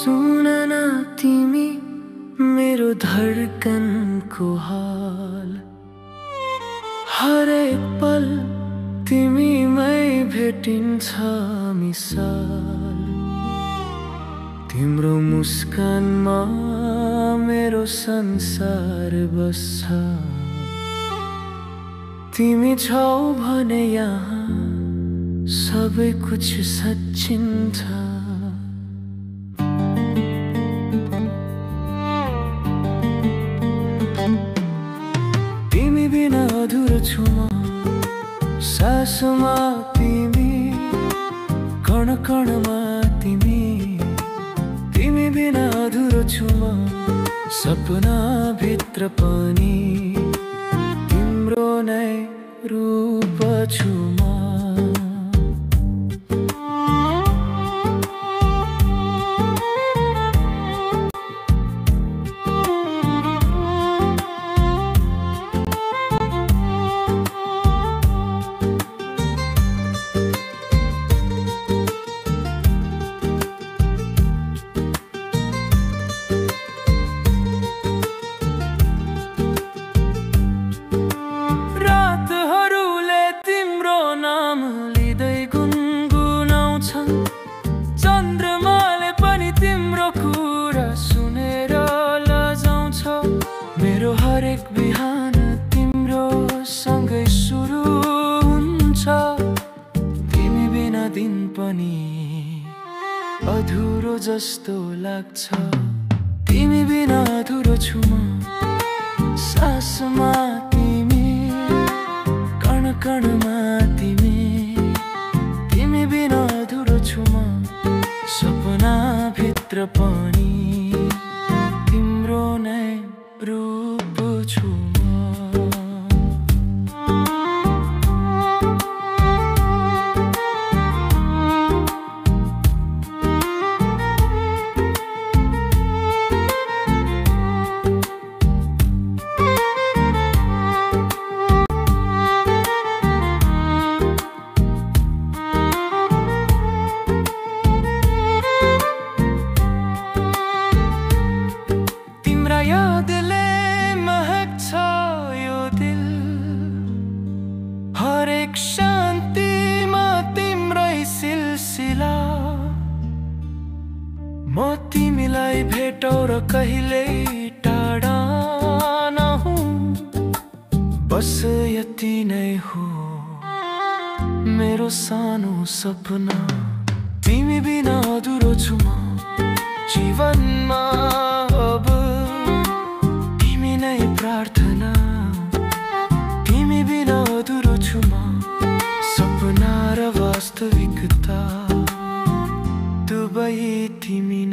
सुन न तिमी मेरो धडकनको हाल, हरेक पल तिमीमै भेटिन्छ मिसाल। तिम्रो मुस्कानमा मेरो संसार बस्छ, तिमी छौ भने यहाँ सबै कुछ सच्चिन्छ। तिमी बिना अधुरो छु म, सासमा तिमी, कण कणमा तिमी। तिमी बिना अधुरो छु म, सपना भित्र पनि तिम्रो नै रूप छु म। चन्द्रमाले पनि तिम्रो कुरा सुनेर लजाउँछ, मेरो हरेक बिहान तिम्रो सँगै सुरु हुन्छ। तिमी बिना दिन पनि अधुरो जस्तो लाग्छ, तिमी बिना अधुरो छु म, सासमा तिमी, कण कणमा तिमी। तिमी बिना अधुरो छु म, सपना भित्र पनि तिम्रो नै रूप छु म। यादले महक्छ यो दिल, हरेक शान्तिमा तिम्रै सिलसिला। म तिमीलाई भेटौ र कहिल्यै टाढा नहुँ, बस यति नै हो मेरो सानो सपना। तिमी बिना अधुरो छु म जीवनमा, अब प्रार्थना। तिमी बिना अधुरो छु म, सपना र वास्तविकता दुवै तिमी।